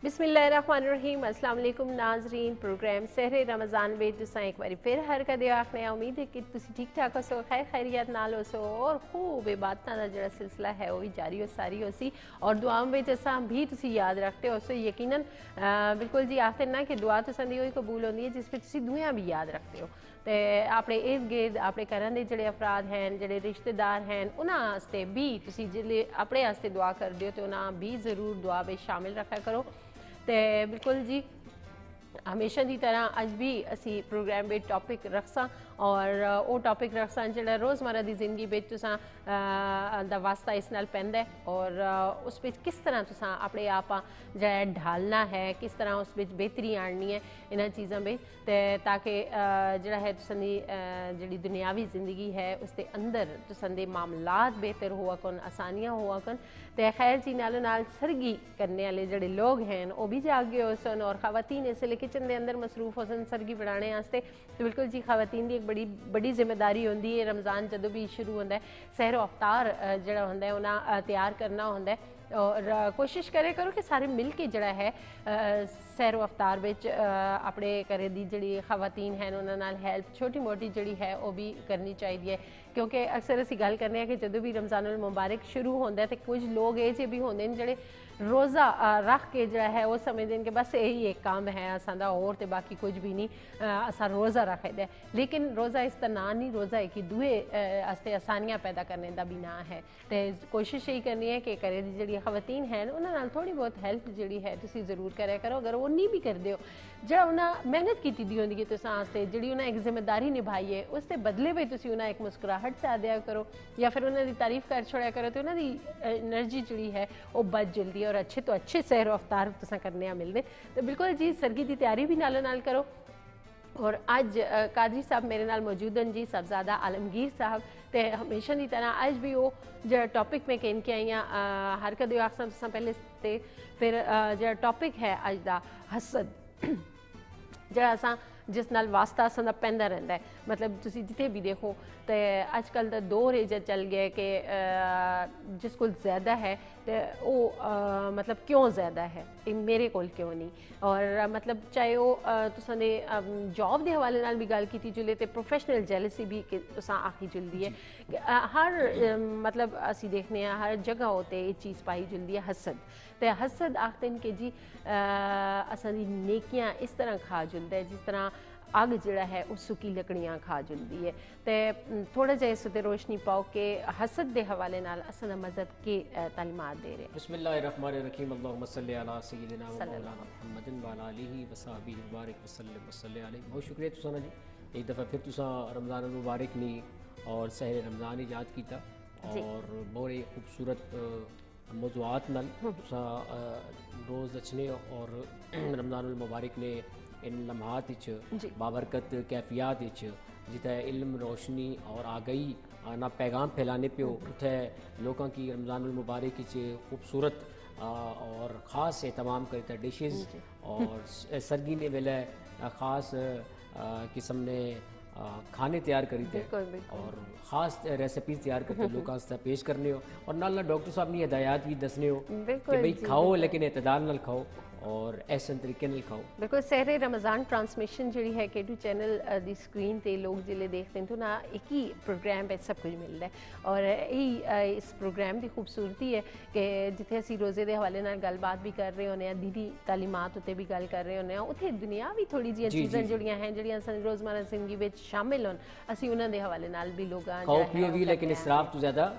बिस्मिल्लाहिर्रहमानिर्रहीम। अस्सलाम वालेकुम नाज़रीन। प्रोग्राम सहरे रमज़ान में तुसा एक बार फिर हर कदे आखने उम्मीद है कि तुसी ठीक ठाक हो, खैर खैरियत नाल हो और खूब इबादतां दा जिहड़ा सिलसिला है वो भी जारी हो सारी हो सी और दुआओं में असां भी तुसी याद रखते हो सो यकीनन बिल्कुल जी आखते ना कि दुआ तुसां दी होई कबूल होंदी है जिस विच तुसी दुआं भी याद रखते हो ते अपने इर्द गिर्द अपने घरां दे जिहड़े अफराद हैं जिहड़े रिश्तेदार हैं उन्हां आस्ते भी तुसी जिहड़े अपने आस्ते दुआ करदे हो ते उन्हां भी ज़रूर दुआ में शामिल रखा करो। तो बिल्कुल जी हमेशा की तरह अज भी असी प्रोग्राम में टॉपिक रखसा और वो टॉपिक रखसा जो रोज़मर्रा की जिंदगी में तुसा दा वास्ता इस नाल पैंदा है और उस पर किस तरह तुसा अपने आप जो ढालना है, किस तरह उस पर बेहतरी आनी है इन्होंने चीज़ों में ताकि जोड़ा है तुसानी जी दुनियावी जिंदगी है उसके अंदर तुसांदे मामलात बेहतर हुआ कन, आसानियाँ हुआ कन। तो खैर जी नालों नाल सरगी करने वाले जोड़े लोग हैं वो भी जागे हो सन और ख़वातीन इसलिए किचन के अंदर मसरूफ हो सन सरगी बढ़ाने वास्ते। तो बिल्कुल जी ख़वातीन की एक बड़ी बड़ी जिम्मेदारी होंदी है रमज़ान जदों भी शुरू होंदा है सहरो अफ्तार जड़ा होंदा है उन्हें तैयार करना होंदा है और कोशिश करे करो कि सारे मिल के जड़ा है सैरो अफ्तार विच अपने घरे दी जड़ी ख़वातीन हैं उन्हां नाल हेल्प छोटी मोटी जड़ी है वो भी करनी चाहिए है क्योंकि अक्सर असी गल करने हैं कि जदों भी रमज़ानुल मुबारक शुरू होंदा है तो कुछ लोग ये जे भी होंदे ने जड़े रोज़ा रख के जड़ा है वो समझते हैं कि बस यही एक काम है असां और तो बाकी कुछ भी नहीं असा रोज़ा रखे दे। लेकिन रोज़ा इस तरह ना नहीं, रोज़ा एक दूए आस्ते आसानियाँ पैदा करने का भी ना है। तो कोशिश यही करनी है कि घरे दी जड़ी ख़वातीन हैं उन्हां नाल थोड़ी बहुत हेल्प जी है तुसी ज़रूर करे करो। अगर वो नहीं भी करते हो जो उन्हें मेहनत की दी होंगी है तुसां आस्ते जी उन्हें एक जिम्मेदारी निभाई है उसके बदले में तुसी उन्हें एक मुस्कुराहट से दिया करो या फिर उन्होंने तारीफ कर छोड़ा करो तो उन्होंने एनर्जी जी है वो बच जल्दी और अच्छे तो अच्छे सैर अफ्तार तुसां करने मिलते। तो बिल्कुल जी सरगी की तैयारी भी नालों नाल करो। और अज कादरी साहब मेरे नाल मौजूद हैं जी साहबजादा आलमगीर साहब। तो हमेशा की तरह अज भी वो जो टॉपिक में कहन के आई हर कदे आखसा तुसां पहले ते फिर जो टॉपिक है अज का हसद जरा असा जिस नाल वास्ता असां दा पैंदा रहिंदा है। मतलब तुसी जिथे भी देखो तो अजकल का दौर ये चल गया कि जिस को ज़्यादा है तो वो मतलब क्यों ज़्यादा है मेरे को क्यों नहीं और मतलब चाहे वो तुसां दे जॉब के हवाले नाल भी गल की जुले तो प्रोफेशनल जेलसी भी तुसां आखी जुलदी है हर मतलब असी देखने हर जगह होते ये चीज़ पाई जुलदी है हसद। तो हसद आखते हैं कि जी असां दी नेकियां इस तरह खा जुलदा है जिस तरह अग जड़ा है उस सुकी लकड़ियाँ खा जुलदी है। तो थोड़ा जा इस रोशनी पाओ कि हसद के हवाले नाल असां दा मज़हब के तालीमात दे रहे। बिस्मिल्लाहिर्रहमानिर्रहीम अल्लाहुम्मा सल्ली अला सय्यिदिना व मौलाना मुहम्मदिन व अला आलिहि व सहबिहि मुबारक व सल्लम व सल्ली अलैहि। बहुत शुक्रिया तुसां जी एक दफ़ा फिर तुसां रमज़ान मुबारक नी और सहर रमज़ान याद किया और बड़े खूबसूरत मौज़ूआत नाल तुसां रोज़ अच्छने और रमज़ान मुबारक ने इन लम्हात बाबरकत कैफियात जिथे इल्म रोशनी और आगही ना पैगाम फैलाने पे उथे लोगों की रमज़ान मुबारक खूबसूरत और ख़ास एहतमाम करता डिशेज़ और सरगी ने वेले ख़ास किस्म ने खाने तैयार करी थे और ख़ास रेसिपीज तैयार करके लोगों से पेश करने हो और नाल डॉक्टर साहब ने हिदायत भी दसने हो कि भाई खाओ लेकिन एतदाल नाल खाओ और ऐसे तरीके नाल खाओ। बिल्कुल सहरे रमज़ान ट्रांसमिशन जी है K2 चैनल की स्क्रीन पर लोग जिले देखते हैं तो ना एक ही प्रोग्राम पर सब कुछ मिलता है और यही इस प्रोग्राम की खूबसूरती है कि जिथे असी रोज़े के हवाले नाल गलबात भी कर रहे होने दीदी तालीमात उत्ते भी गल कर रहे होने उत्थे दुनिया भी थोड़ी जी चीज़ां जुड़ियां हैं जिहड़ियां रोज़मर्रा जिंदगी में शामिल होन असी उन्हां दे हवाले नाल भी लोग खाओ पियो भी लेकिन इसराफ तो ज़्यादा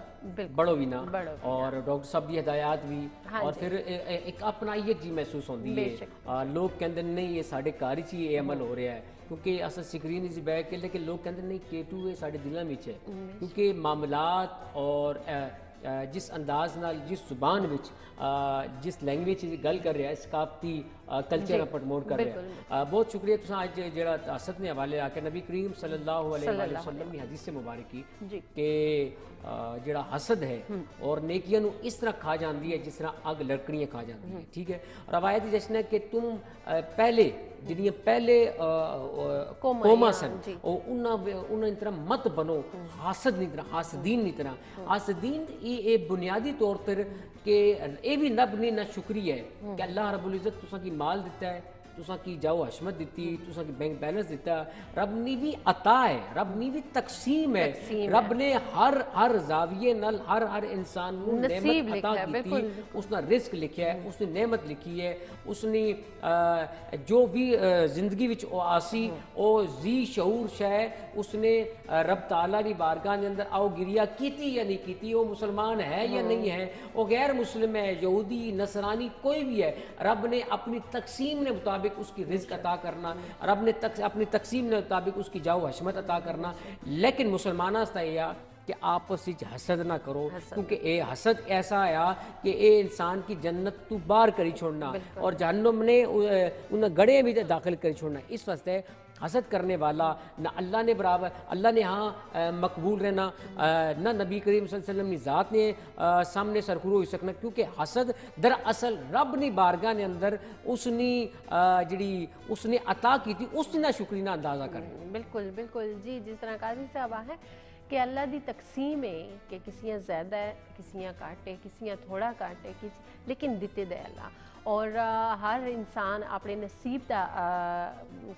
बड़ो भी ना और डॉक्टर साहब की हिदायत भी और फिर एक अपनाइयत जी महसूस होती है। लोग कहते नहीं ये साढ़े घर ही ये अमल हो रहा है क्योंकि अस स्क्रीन से बैठ के लेकिन लोग कहते नहीं K2 ये साढ़े दिलों में है क्योंकि मामलात और जिस अंदाज नाल जिस जुबान विच जिस लैंग्वेज च गल कर रहा है सकाफती कल्चर ਨੂੰ प्रमोट कर रहा है। बहुत शुक्रिया तुसां अज जेड़ा हसद ने हवाले आके नबी करीम सल्लल्लाहु अलैहि वसल्लम की हदीस मुबारक की कि जेड़ा हसद है और नेकियां नु इस तरह खा जाती है जिस तरह अग लकड़ियां खा जाती है। ठीक है, रवायत जश्न है कि तुम पहले जिहड़ियां पहले कौमां सन उन्हां दी तरह मत बनो, हासद नहीं तरह हासदीन नहीं तरह। हासदीन ये बुनियादी तौर पर कि ये भी नब नहीं ना शुक्री है कि अल्लाह रब्बुल इज़्ज़त तुसां की माल दिता है, तुसां की जाओ हशमत दी, तुसां की बैंक बैलेंस दिता। रब ने भी अता है, रब ने भी तकसीम है। रब ने हर जाविये नाल हर इंसान को नेमत अता की, उसने रिस्क लिखा है, उसने नेमत लिखी है, उसने जो भी जिंदगी विच ओ आसी ओ जी शऊर शय उसने रब ताला की बारगाह के अंदर आओ गिरिया कीती या नहीं कीती, वो मुसलमान है या नहीं है, वो गैर मुस्लिम है, यहूदी नसरानी कोई भी है, रब ने अपनी तकसीम के मुताबिक उसकी रिज़्क अता करना, रब ने अपनी तकसीम के मुताबिक उसकी जाओ हशमत अता करना। लेकिन मुसलमाना यह कि आपस में हसद ना करो, क्योंकि ये हसद ऐसा आया कि ये इंसान की जन्नत तू बाहर करी छोड़ना और जहन्नुम ने उन गड़े भी दाखिल करी छोड़ना। इस वास्ते हसद करने वाला ना अल्लाह ने बराबर, अल्लाह ने हाँ मकबूल रहना, ना नबी करीम सल्लल्लाहु अलैहि वसल्लम की ज़ात ने सामने सरखुरू हो सकना, क्योंकि हसद दरअसल रब ने बारगाह ने अंदर उसने जी उसने अता की थी उसने ना शुक्री ना अंदाज़ा करें। बिल्कुल बिल्कुल जी, जिस तरह काजी साहब है कि अल्लाह दी तकसीम है कि किसियां ज़्यादा है, किसियां काटे, किसियां थोड़ा काटे, लेकिन दिते दे अल्लाह। और हर इंसान अपने नसीब का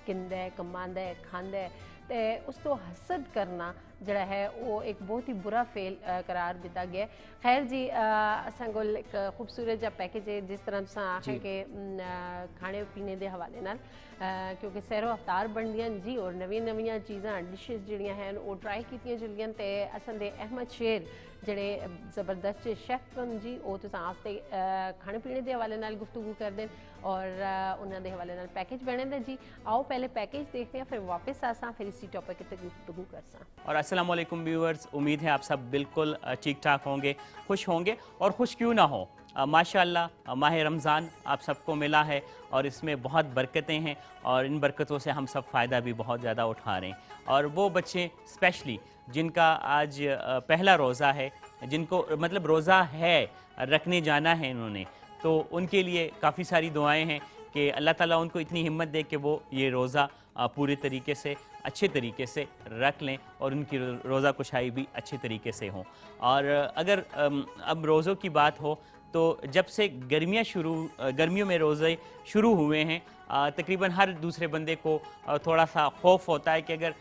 किंदा है, कमांदा है, खांदा है, तो उस तो हसद करना जड़ा है वो एक बहुत ही बुरा फेल करार दिता गया। खैर जी असां कोल एक खूबसूरत जा पैकेज है, जिस तरह तुसां आखे कि खाने पीने के हवाले नाल क्योंकि सैरो अवतार बनदियां जी और नवी नवीं चीज़ां डिशेज जिहड़ियां हैं वो ट्राई कीतियां जंदियां ते असां दे अहमद शेर जड़े ज़बरदस्त शेफ न जी वो तुसां आस्ते खाने पीने के हवाले नाल गुफ्तगू करदे और उन्हां दे हवाले नाल पैकेज बने दे जी। आओ पहले पैकेज देखते हैं फिर वापस आसां फिर इसी टॉपिक ते गुफ्तगू करसां। और अस्सलाम वालेकुम व्यूअर्स, उम्मीद है आप सब बिल्कुल ठीक ठाक होंगे, खुश होंगे और खुश क्यों ना हो। माशाअल्लाह माह रमज़ान आप सबको मिला है और इसमें बहुत बरकतें हैं और इन बरकतों से हम सब फ़ायदा भी बहुत ज़्यादा उठा रहे हैं। और वो बच्चे स्पेशली जिनका आज पहला रोज़ा है, जिनको मतलब रोज़ा है रखने जाना है इन्होंने, तो उनके लिए काफ़ी सारी दुआएं हैं कि अल्लाह ताला उनको इतनी हिम्मत दे कि वो ये रोज़ा पूरे तरीके से अच्छे तरीके से रख लें और उनकी रोज़ा कुशाई भी अच्छे तरीके से हो। और अगर अब रोज़ों की बात हो तो जब से गर्मियों में रोज़े शुरू हुए हैं तकरीबन हर दूसरे बंदे को थोड़ा सा खौफ होता है कि अगर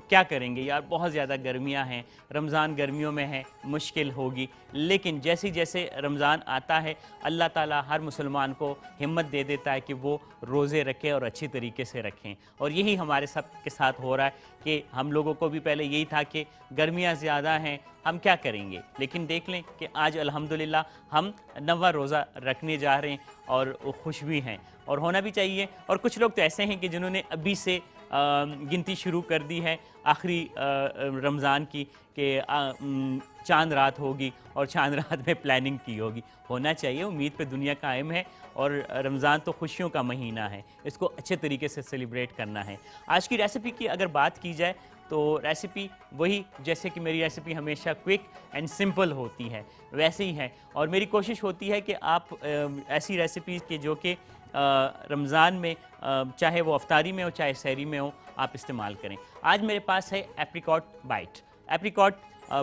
क्या करेंगे यार, बहुत ज़्यादा गर्मियां हैं, रमज़ान गर्मियों में है, मुश्किल होगी। लेकिन जैसे जैसे रमज़ान आता है अल्लाह ताला हर मुसलमान को हिम्मत दे देता है कि वो रोज़े रखें और अच्छी तरीके से रखें। और यही हमारे सब के साथ हो रहा है कि हम लोगों को भी पहले यही था कि गर्मियाँ ज़्यादा हैं, हम क्या करेंगे, लेकिन देख लें कि आज अल्हम्दुलिल्लाह हम 9वां रोज़ा रखने जा रहे हैं और खुश भी हैं और होना भी चाहिए। और कुछ लोग तो ऐसे हैं कि जिन्होंने अभी से गिनती शुरू कर दी है आखिरी रमज़ान की कि चांद रात होगी और चांद रात में प्लानिंग की होगी। होना चाहिए, उम्मीद पे दुनिया कायम है और रमज़ान तो खुशियों का महीना है, इसको अच्छे तरीके से सेलिब्रेट करना है। आज की रेसिपी की अगर बात की जाए तो रेसिपी वही जैसे कि मेरी रेसिपी हमेशा क्विक एंड सिंपल होती है वैसे ही है और मेरी कोशिश होती है कि आप ऐसी रेसिपीज़ के जो कि रमज़ान में चाहे वो अफ्तारी में हो चाहे सहरी में हो आप इस्तेमाल करें। आज मेरे पास है एप्रिकॉट बाइट। एप्रिकॉट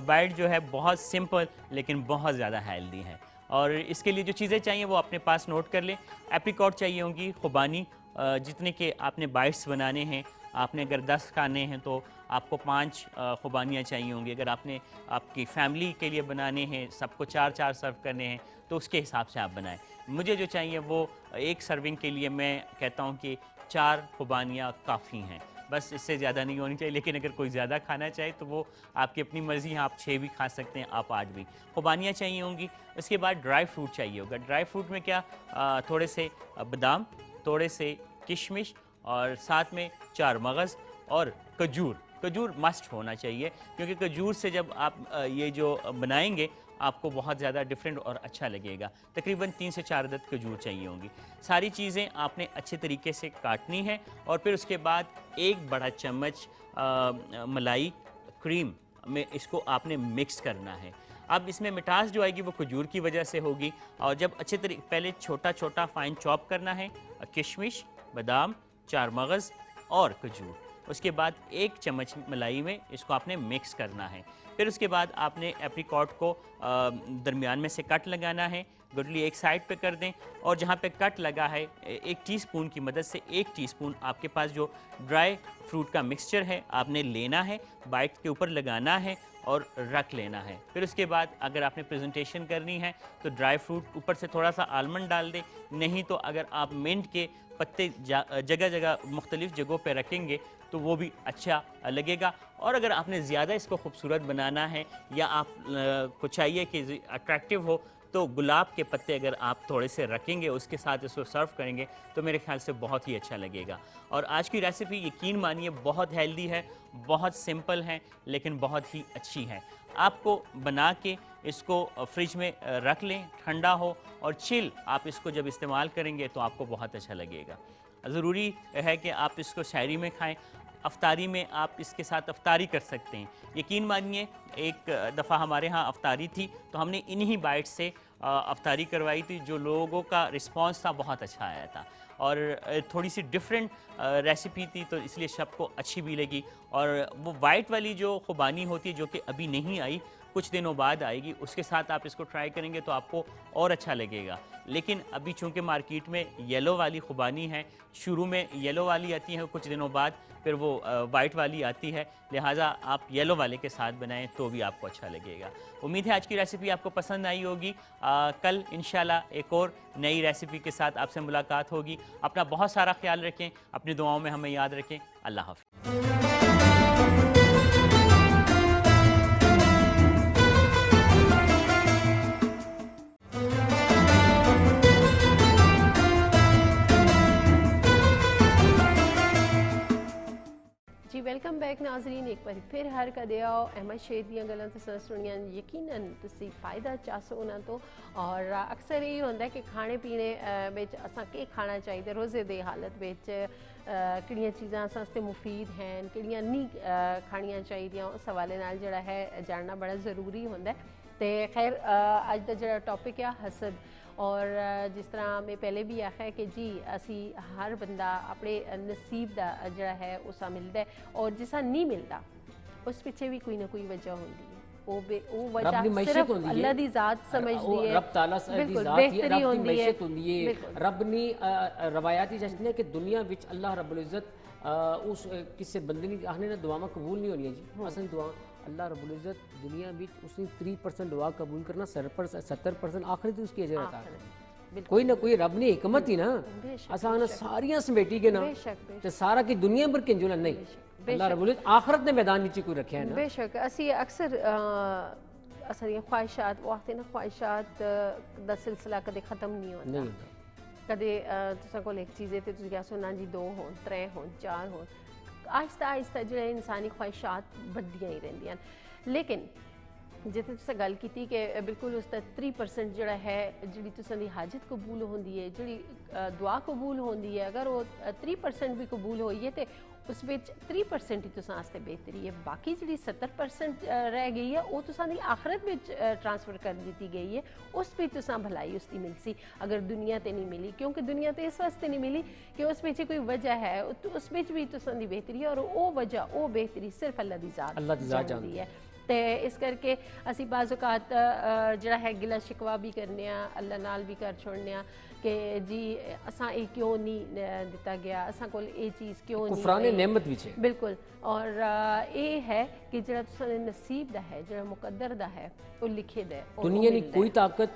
बाइट जो है बहुत सिंपल लेकिन बहुत ज़्यादा हेल्दी है और इसके लिए जो चीज़ें चाहिए वो अपने पास नोट कर लें। एप्रिकॉट चाहिए होंगी खुबानी, जितने के आपने बाइट्स बनाने हैं, आपने अगर 10 खाने हैं तो आपको 5 खुबानियाँ चाहिए होंगी। अगर आपने आपकी फैमिली के लिए बनाने हैं, सबको 4-4 सर्व करने हैं तो उसके हिसाब से आप बनाएं। मुझे जो चाहिए वो एक सर्विंग के लिए मैं कहता हूँ कि 4 खुबानियाँ काफ़ी हैं, बस इससे ज़्यादा नहीं होनी चाहिए। लेकिन अगर कोई ज़्यादा खाना चाहे तो वो आपकी अपनी मर्ज़ी है, आप 6 भी खा सकते हैं, आप 8 भी। खुबानियाँ चाहिए होंगी। उसके बाद ड्राई फ्रूट चाहिए होगा। ड्राई फ्रूट में क्या, थोड़े से बादाम, थोड़े से किशमिश और साथ में 4 मगज़ और खजूर खजूर मस्ट होना चाहिए, क्योंकि खजूर से जब आप ये जो बनाएंगे आपको बहुत ज़्यादा डिफरेंट और अच्छा लगेगा। तकरीबन 3 से 4 अदद खजूर चाहिए होंगी। सारी चीज़ें आपने अच्छे तरीके से काटनी है और फिर उसके बाद 1 बड़ा चम्मच मलाई क्रीम में इसको आपने मिक्स करना है। अब इसमें मिठास जो आएगी वो खजूर की वजह से होगी। और जब अच्छे तरीके पहले छोटा छोटा फाइन चॉप करना है किशमिश, बादाम, 4 मगज़ और खजूर। उसके बाद 1 चम्मच मलाई में इसको आपने मिक्स करना है। फिर उसके बाद आपने एप्रिकॉट को दरमियान में से कट लगाना है, गुठली एक साइड पे कर दें और जहाँ पे कट लगा है 1 टीस्पून की मदद से 1 टीस्पून आपके पास जो ड्राई फ्रूट का मिक्सचर है आपने लेना है, बाइट के ऊपर लगाना है और रख लेना है। फिर उसके बाद अगर आपने प्रेजेंटेशन करनी है तो ड्राई फ्रूट ऊपर से थोड़ा सा आलमंड डाल दें, नहीं तो अगर आप मिंट के पत्ते जगह जगह मुख्तलिफ जगहों पे रखेंगे तो वो भी अच्छा लगेगा। और अगर आपने ज़्यादा इसको खूबसूरत बनाना है या आप को चाहिए कि अट्रैक्टिव हो तो गुलाब के पत्ते अगर आप थोड़े से रखेंगे उसके साथ इसको सर्व करेंगे तो मेरे ख्याल से बहुत ही अच्छा लगेगा। और आज की रेसिपी यकीन मानिए बहुत हेल्दी है, बहुत सिंपल है, लेकिन बहुत ही अच्छी है। आपको बना के इसको फ्रिज में रख लें, ठंडा हो और चिल आप इसको जब इस्तेमाल करेंगे तो आपको बहुत अच्छा लगेगा। ज़रूरी है कि आप इसको शायरी में खाएं, अफ्तारी में आप इसके साथ अफ्तारी कर सकते हैं। यकीन मानिए एक दफ़ा हमारे यहाँ अफ्तारी थी तो हमने इन्हीं बाइट से अफ्तारी करवाई थी, जो लोगों का रिस्पांस था बहुत अच्छा आया था और थोड़ी सी डिफरेंट रेसिपी थी तो इसलिए सबको अच्छी भी लगी। और वो वाइट वाली जो खुबानी होती है जो कि अभी नहीं आई, कुछ दिनों बाद आएगी, उसके साथ आप इसको ट्राई करेंगे तो आपको और अच्छा लगेगा। लेकिन अभी चूंकि मार्केट में येलो वाली खुबानी है, शुरू में येलो वाली आती है, कुछ दिनों बाद फिर वो वाइट वाली आती है, लिहाजा आप येलो वाले के साथ बनाएं तो भी आपको अच्छा लगेगा। उम्मीद है आज की रेसिपी आपको पसंद आई होगी। कल इंशाल्लाह एक और नई रेसिपी के साथ आपसे मुलाकात होगी। अपना बहुत सारा ख्याल रखें, अपनी दुआओं में हमें याद रखें। अल्लाह हाफ़िज़। जी वेलकम बैक नाजरीन, एक बार फिर हर कदे आओ अहमद शेख ਦੀਆਂ ਗੱਲਾਂ ਤੁਸੀਂ ਸੁਣੀਆਂ, ਯਕੀਨਨ ਤੁਸੀਂ ਫਾਇਦਾ ਚਾਹੋ ਉਹਨਾਂ ਤੋਂ। ਔਰ ਅਕਸਰ ਇਹ ਹੁੰਦਾ ਕਿ ਖਾਣੇ ਪੀਣੇ ਵਿੱਚ ਅਸਾਂ ਕੀ ਖਾਣਾ ਚਾਹੀਦਾ ਰੋਜ਼ੇ ਦੇ ਹਾਲਤ ਵਿੱਚ, ਕਿਹੜੀਆਂ ਚੀਜ਼ਾਂ ਅਸਾਂ ਵਾਸਤੇ ਮੁਫੀਦ ਹਨ, ਕਿਹੜੀਆਂ ਨਹੀਂ ਖਾਣੀਆਂ ਚਾਹੀਦੀਆਂ, ਉਸ ਹਵਾਲੇ ਨਾਲ ਜਿਹੜਾ ਹੈ ਜਾਣਨਾ ਬੜਾ ਜ਼ਰੂਰੀ ਹੁੰਦਾ। ਤੇ ਖੈਰ ਅੱਜ ਦਾ ਜਿਹੜਾ ਟੌਪਿਕ ਆ ਹਸਦ, और जिस तरह मैं पहले भी आखिया कि जी असी हर बंदा अपने नसीब का जड़ा है उसा मिलता है और जिसा नहीं मिलता उस पिछे भी कोई ना कोई वजह होती है। वो वजह सिर्फ अल्लाह दी ज़ात समझदी है, रब ताला दी ज़ात बेहतरी होंदी है। रब ने रवायाती जश्न है कि दुनिया विच अल्लाह रब्बुल इज़्ज़त उस किसी बंदे ने आखने ना दुआवां कबूल नहीं होनी जी। असन दुआ अल्लाह रब्बुल इज़्ज़त दुनिया विच उसने 3% दुआ कबूल करना, 70% आखिर तो उसकी अजर अता करना। कोई ना कोई रब ने हिकमत ही ना आसान सारियां समेटी के ना ते सारा की दुनिया पर किंजुला नहीं, अल्लाह रब्बुल इज़्ज़त आखिरत ने मैदान नीचे कोई रखा है ना। बेशक असी अक्सर असरियां ख्वाहिशात वो आखते ना ख्वाहिशात दा सिलसिला कदे ख़त्म नहीं होता। कदे तुसां कोल एक चीज़ है तो तुसीं आखो ना जी 2 होन 3 होन 4 होन, आहिस्ता आहिस्ता जो इंसानी ख्वाहिशात बढ़दियां ही रहिंदियां। लेकिन जिथे तुसें गल की कि बिल्कुल उसका 3% जोड़ा है जी तुसां दी हाजत कबूल होंदी है, जी दुआ कबूल होंदी है, अगर वो 3% भी कबूल होई है तो उस 3% ही तुसां आस्ते बेहतरी है। बाकी जी 70% रह गई है वो तुसां दी आखिरत में ट्रांसफर कर दी गई है, उस पर तुसां भलाई उसकी मिलसी अगर दुनिया ते नहीं मिली, क्योंकि दुनिया तो इस वास्ते नहीं मिली कि उस पिछे कोई वजह है, उस भी तुसां दी बेहतरी है और वो वजह वो बेहतरी सिर्फ अल्लाह दी ज़ात जानदी है। तो इस करके असी बाज़ औकात जड़ा है गिला शिकवा भी करने, अल्लाह नाल भी कर छोड़ने कि जी असां ये क्यों नहीं दिता गया, असां कोल ये चीज़ क्यों नहीं, कुफराने नेमत भी है बिल्कुल। और ये है कि जड़ा तुसां दे नसीब दा है, जड़ा मुकद्दर दा है, वो लिखे दे। दुनिया नी कोई ताकत,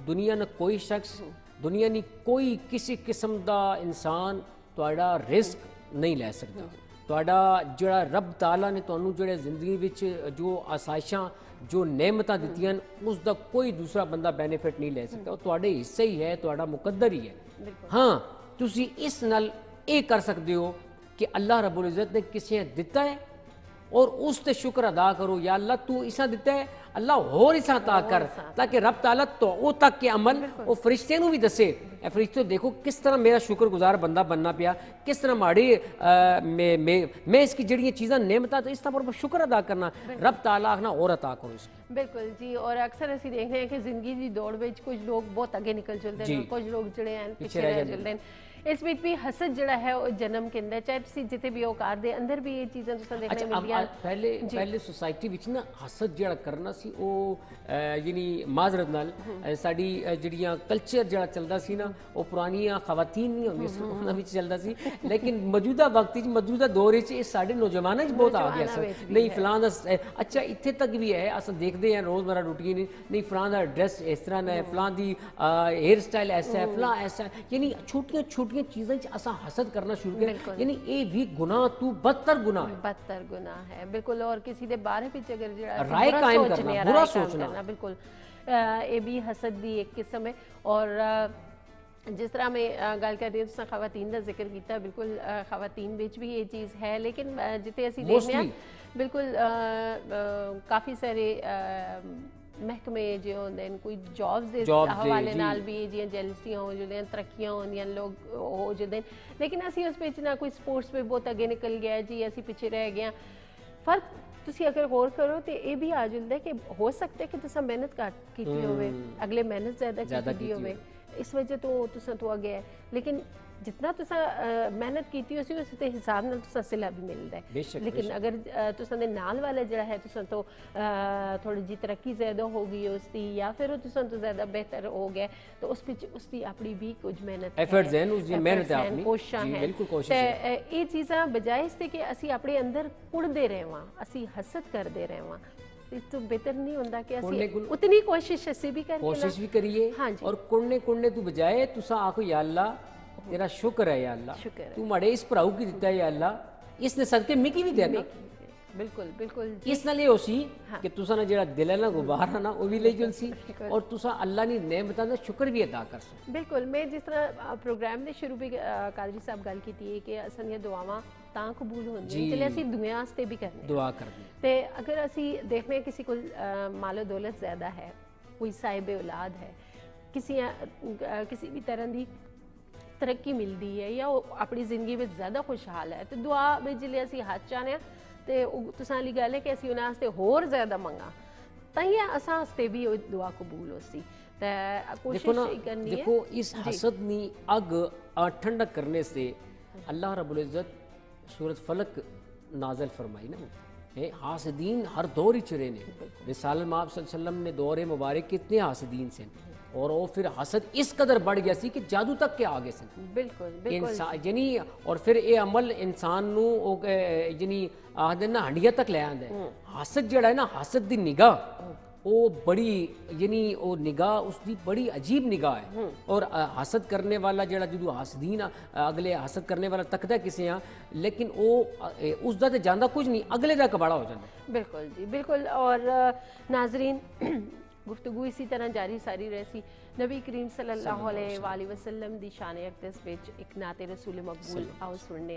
दुनिया ना कोई शख्स, दुनिया नी कोई किसी किस्म दा इंसान तुहाड़ा रिस्क नहीं ले सकता। तुहाड़ा जिहड़ा रब ताला ने तुहानू जिहड़े जिंदगी विच जो आसाइशां जो नेमतां दित्तियां उसका कोई दूसरा बंदा बेनिफिट नहीं ले सकता, वो तुहाडे हिस्से ही है, तुहाडा मुकद्दर ही है। हाँ तुसी इस नाल ये कर सकते हो कि अल्लाह रब्बुल इज़्ज़त ने किसी दिता है और उस ते शुक्र अदा करो या अल्लाह तू इसा दिता है अल्लाह होर इसा अता कर ताकि रब ताला तो वो तक के अमल वो फरिश्ते नू भी दसे ए फरिश्ते देखो किस तरह मेरा शुक्रगुजार बंदा बनना पिया किस तरह माड़ी मैं इसकी जड़ियाँ चीज़ां नेमता तो इस तरह पर शुक्र अदा करना रब ताला आखना और अता करो इसको बिल्कुल जी और अक्सर ਅਸੀਂ देखते हैं कि जिंदगी की दौड़ ਵਿੱਚ कुछ लोग बहुत अगे निकल चलते हैं कुछ लोग ਜਿਹੜੇ ਹਨ ਪਿੱਛੇ ਰਹਿ ਜਾਂਦੇ ਹਨ ਇਸ ਵਿੱਚ ਵੀ ਹਸਦ ਜਿਹੜਾ ਹੈ ਉਹ ਜਨਮ ਕਹਿੰਦਾ ਚਾਹੇ ਤੁਸੀਂ ਜਿੱਥੇ ਵੀ ਉਹ ਘਰ ਦੇ ਅੰਦਰ ਵੀ ਇਹ ਚੀਜ਼ਾਂ ਤੁਸੀਂ ਦੇਖਣੇ ਮਿਲਦੀਆਂ ਪਹਿਲੇ ਸੁਸਾਇਟੀ ਵਿੱਚ ਨਾ ਹਸਦ ਜਿਹੜਾ ਕਰਨਾ ਸੀ ਉਹ ਯਾਨੀ ਮਾਜ਼ਰਤ ਨਾਲ ਸਾਡੀ ਜਿਹੜੀਆਂ ਕਲਚਰ ਜਿਹੜਾ ਚੱਲਦਾ ਸੀ ਨਾ ਉਹ ਪੁਰਾਣੀਆਂ ਖਵਾਤੀਨ ਨਹੀਂ ਹੁੰਦੀਆਂ ਸੀ ਉਹਨਾਂ ਵਿੱਚ ਚੱਲਦਾ ਸੀ ਲੇਕਿਨ ਮੌਜੂਦਾ ਵਕਤ ਵਿੱਚ ਮੌਜੂਦਾ ਦੌਰ ਵਿੱਚ ਇਹ ਸਾਡੇ ਨੌਜਵਾਨਾਂ 'ਚ ਬਹੁਤ ਆ ਗਿਆ ਸੀ ਨਹੀਂ ਫਲਾਂ ਦਾ ਅੱਛਾ ਇੱਥੇ ਤੱਕ ਵੀ ਹੈ ਅਸੀਂ ਦੇਖਦੇ ਹਾਂ ਰੋਜ਼ਮਰਾ ਰੂਟੀਨ ਨਹੀਂ ਫਲਾਂ ਦਾ ਡਰੈਸ ਇਸ ਤਰ੍ਹਾਂ ਹੈ ਫਲਾਂ ਦੀ हेयर स्टाइल ऐसा है फला ऐसा है यानी छोटियां छोटियां चीज़ें असा हसद करना शुरू कर यानी ये भी गुनाह तू बदतर गुनाह है बिल्कुल और किसी दे बारे पिछ अगर जड़ा राय कायम करना बुरा सोचना बिल्कुल ये भी हसद दी एक किस्म है और जिस तरह मैं गल कर रही हूँ खवातीन का जिक्र किया बिल्कुल खवातीन विच भी ये चीज़ है लेकिन जिते असीं देखते हैं बिल्कुल काफ़ी सारे महकमे जो होंगे कोई जॉब्स के हवाले नाल भी जियां जेलसियां हो जाते हैं तरक्कियां होंदियां लोग हो जाते हैं लेकिन असी उस विच ना कोई स्पोर्ट्स में बहुत अगे निकल गया जी असी पिछे रह गए फर्क तुसी अगर गौर करो तो ये भी आ जाता है कि हो सकता है कि तुसा मेहनत घट की होवे अगले मेहनत ज़्यादा की होवे इस वजह तो तुसा तो अगे है लेकिन जितना तुसा मेहनत की उस हिसाब नाल तुसा सिला भी मिलता है लेकिन अगर तुसा दे नाल वाला जड़ा है तुसा तो थोड़ी जी तरक्की ज़्यादा हो गई उसकी या फिर तुसा तो ज़्यादा बेहतर हो गया तो उस पिछ उसकी अपनी भी कुछ मेहनत एफर्ट्स हैं उसकी मेहनत है अपनी कोशिशां हैं बिल्कुल कोशिश है ये चीज़ां बजाय इसते कि असी अपने अंदर कुड़दे रहवां असी हसद करदे रहवां तो बेहतर नहीं होता कि असी उतनी कोशिश असी भी करिए और कुड़ने तू बजाय तुसा आखो या अल्लाह तेरा शुक्र है या अल्लाह तू माड़े इस भराऊ की दिता है या अल्लाह इसने सदके मिकी भी देना बिल्कुल बिल्कुल इस नाल ये होसी कि तुसा ना जेड़ा दिल है ना गुबार है ना वो भी ले जलसी और तुसा अल्लाह नी नेमतां दा शुक्र भी अदा कर सको बिल्कुल मैं जिस तरह प्रोग्राम दे शुरू भी कादरी साहब गल कीती है कि असां दुआवां तां कबूल होंदियां चले असीं दुनिया वास्ते भी करने दुआ करनी ते अगर असीं देखने किसी को मालो दौलत ज़्यादा है कोई साहिब औलाद है किसी भी तरह की तरक्की मिलती है या वो अपनी जिंदगी में ज़्यादा खुशहाल है तो दुआ में जिले असीं हाथ चाहने तो तुसां ली गल है कि असीं उन्हां वास्ते होर ज़्यादा मंगा ताइयां असां वास्ते भी वो दुआ कबूल होसी तो कोशिश करनी है देखो इस हसद नी अग ठंडक करने से अल्लाह रब्बुल इज़्ज़त सूरत फलक नाज़िल फरमाई ना हासदीन हर दौर ही चरे ने रिसालत माब सल्लल्लाहु अलैहि वसल्लम ने दौरे मुबारक कितने हासदीन से और वो फिर हसद इस कदर बढ़ गया सी कि जादू तक के आगे से बिल्कुल यानी और फिर ये अमल इंसान नू यानी आखदे ना हंडिया तक ले आंदा है हसद जड़ा है ना हसद दी निगाह वो बड़ी यानी वो निगाह उसकी बड़ी अजीब निगाह है और हसद करने वाला जड़ा जो हसदीन अगले हसद करने वाला तकदा किसे आ लेकिन वो उसका तो जाना कुछ नहीं अगले का कबाड़ा हो जाता बिल्कुल जी बिल्कुल और नाजरीन गुफ्तगू इसी तरह जारी सारी रहसी नबी करीम सल्लल्लाहु अलैहि वसल्लम दी शान अक़दस विच एक नाते रसूल मकबूल आओ सुनने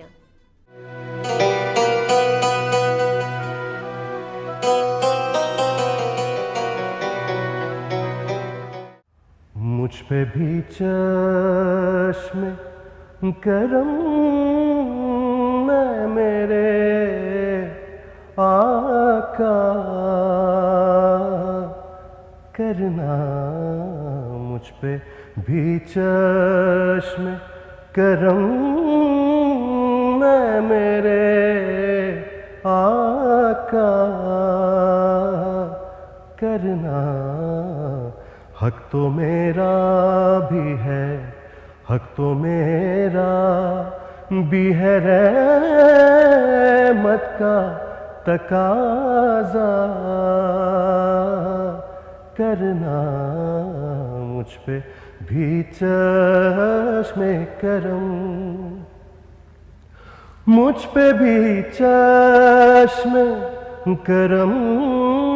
मुझ पे भी चश्म करम मैं मेरे आका करना मुझ पे भी चश्म करम मैं मेरे आका करना हक तो मेरा भी है हक तो मेरा भी है रहमत का तकाज़ा करना मुझ पे भी चश्मे करम मुझ पे भी चश्मे करम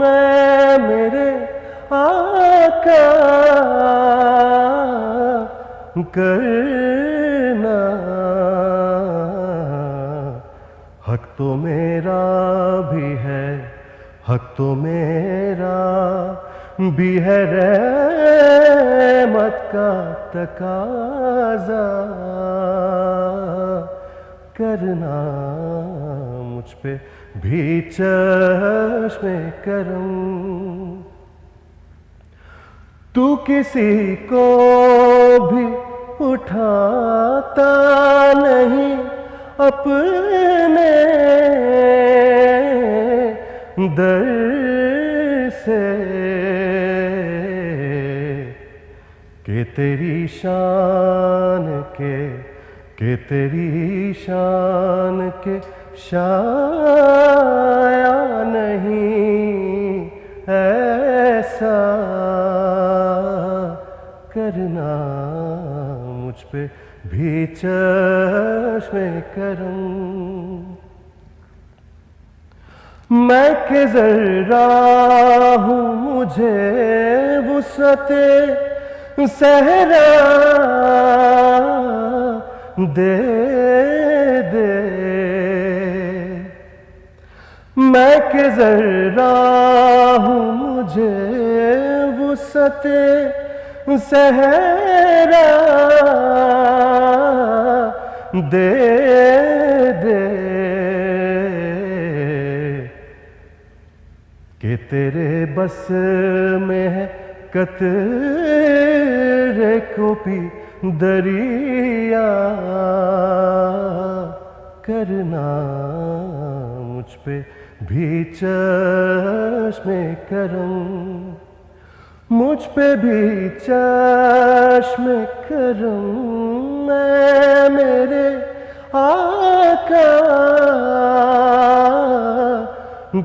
मैं मेरे आका करना हक तो मेरा भी है, हक तो मेरा भी है, रहमत का तकाजा करना मुझ पे भी चश्मे करम। तू किसी को भी उठाता नहीं अपने दर से, कि तेरी शान के तेरी शान के शाया नहीं ऐसा करना मुझ पे भी चश्मे करम। मैं के जर्रा हूँ मुझे वुसअते सहरा दे दे, मैं के जर्रा हूँ मुझे वुसअते सहरा दे दे, कि तेरे बस में है कतरे को भी दरिया करना मुझ पे भी चश्मे करम। मुझ पे भी चश्मे करम मैं मेरे आका